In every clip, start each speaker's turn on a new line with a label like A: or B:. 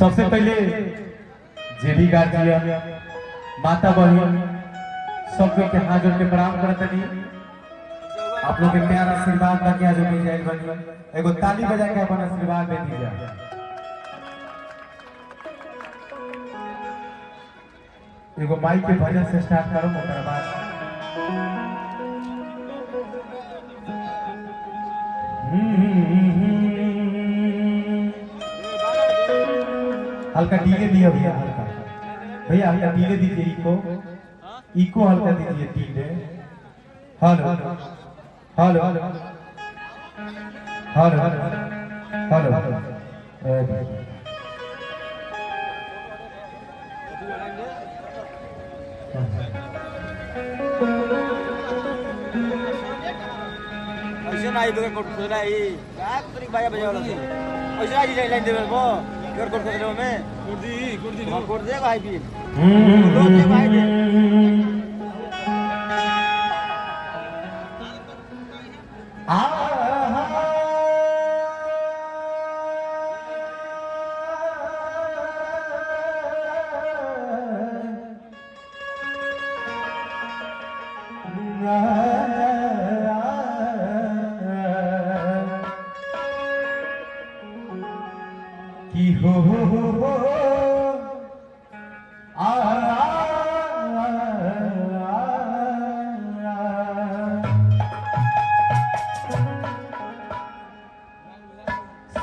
A: सबसे पहले जे भी गार्जियन माता बहन सबके के हाथ जोड़ के प्रणाम करते नहीं। आप लोग के प्यार आशीर्वाद बाकी आज मिल जाए बनी एगो ताली बजा के अपन आशीर्वाद दे दीजिए। एगो माइक के भजन से स्टार्ट करो ओकर बाद हल्का डीले दिया भैया, हल्का भैया हल्का डीले दीजिए, इको हल्का दीजिए delay. Hello hello hello hello
B: ऐसे ना इधर कोट खोला ही क्या तरी बाया बजा वाला थी ऐसे आज जाए लाइन देवे वो कर कोट खोले में कोट दी हां कोट दे भाई भी लो दे भाई भी
A: आ की हो आ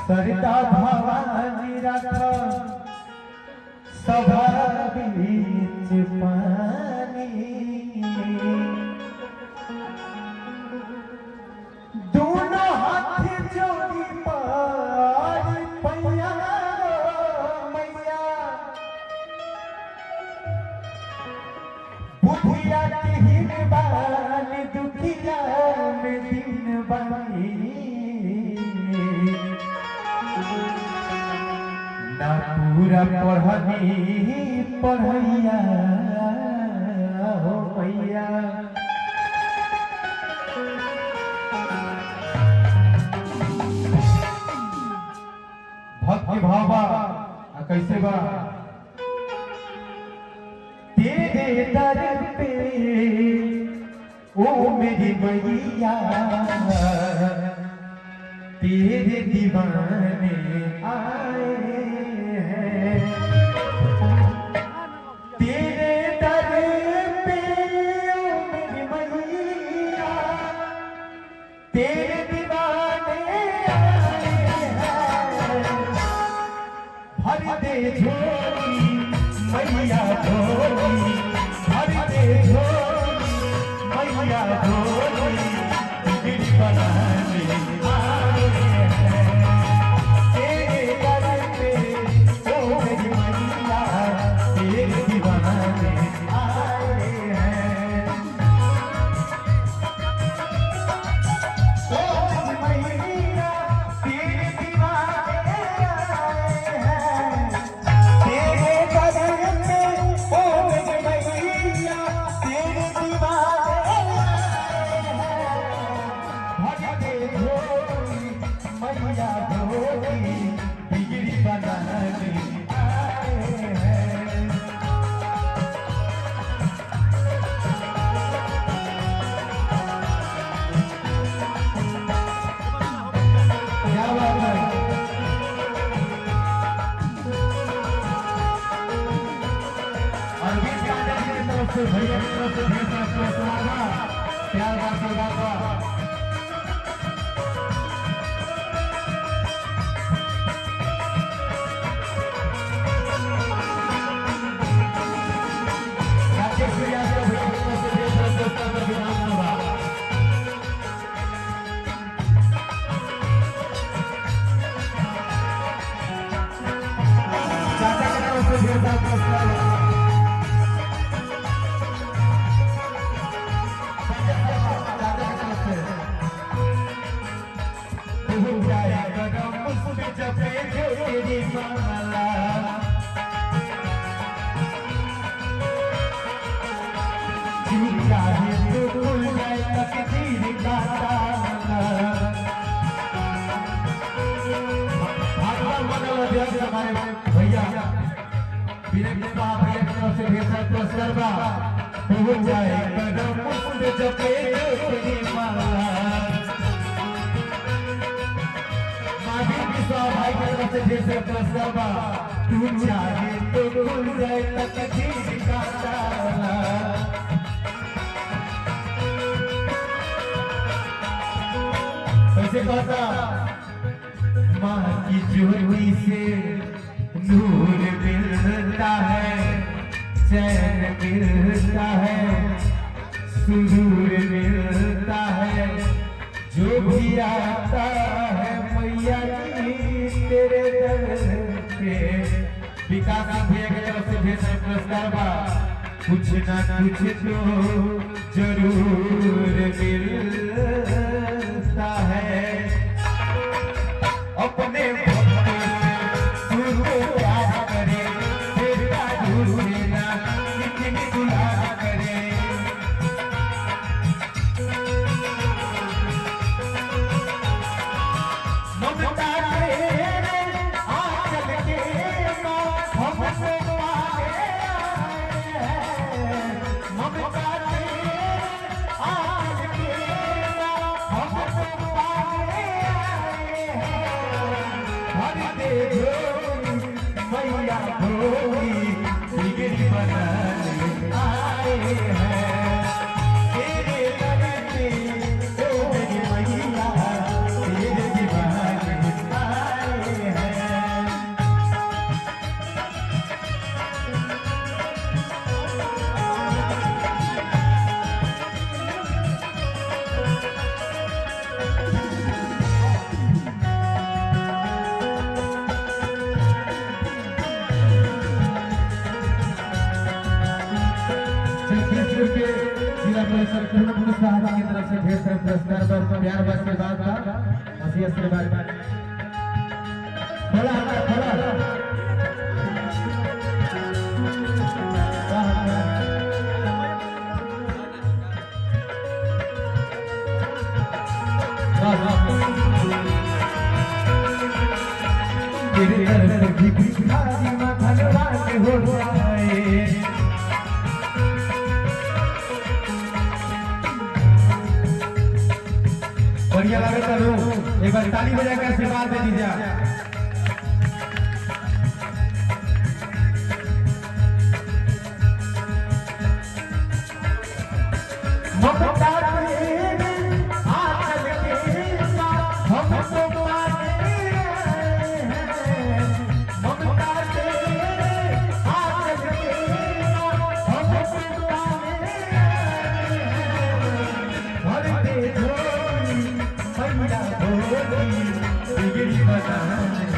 A: सरिता भवानी रथ सभा बीच पानी दोनों हाथ जोड़ी पार पैया मैया बुधिया दिन बाल दुखिया में दिन बनी ना पूरा पढ़नी पढ़ैया हो मैया भक्ति भावा कैसे बा तेरे दर पे ओ मेरी मैया तेरे दीवाने आए हैं तेरे दर पे ओ मेरी मैया तेरे दीवाने आए हैं भर दे झोली मैया झोली भर दे झोली मैया झोली बिगड़ी बनाने आए हैं तेरे दर पे ओ मेरी मैया तेरे दीवाने आए हैं ओ मेरी मैया तेरे दीवाने आए हैं तेरे दर पे ओ मेरी मैया तेरे दीवाने आए हैं भर दे झोली मैया झोली बिगड़ी बनाने आए हैं क्या बात है और गीत गाने की तरफ से भैया की तरफ से ढेर सारा पुरस्कार बा। प्यार बा आशीर्वाद बा। राकेश भैया से भैया की तरफ से ढेर सारा पुरस्कार बा, विराम बा। चाचा की तरफ से ढेर सारा पुरस्कार बा। भागवत मंडल अध्यक्ष हमारे भैया विनय कुमार भैया की तरफ से ढेर सारा पुरस्कार बा पहुंच जाए कदम मुझ जपे तेरी माला माधवी विश्वास भाई की तरफ से ढेर सारा पुरस्कार बा तू चाहे तो खुल जाए तकदीर का ताला ऐसे कहता माँ की ज्योति से नूर मिलता है चैन मिलता है सुरूर मिलता है जो भी आता है मैया जी तेरे दर पे विकास भैया की तरफ से ढेर सारे पुरस्कार बा कुछ ना कुछ तो जरूर मिलता है अपने मैया भोगी बिगड़ी बनाने आए हैं तेरे लगते तो मेरी मैया तेरे दीवाने आए हैं जिला परिषद पूर्ण साहब की तरफ से ढेर सारे पुरस्कार पर प्यार व आशीर्वाद का हंसी आशीर्वाद तेरे दर की भिखारी मां धनवान हो जाए बढ़िया लगे तो एक बार ताली बजा कर आशीर्वाद दे दीजिए बिगड़ी बनाने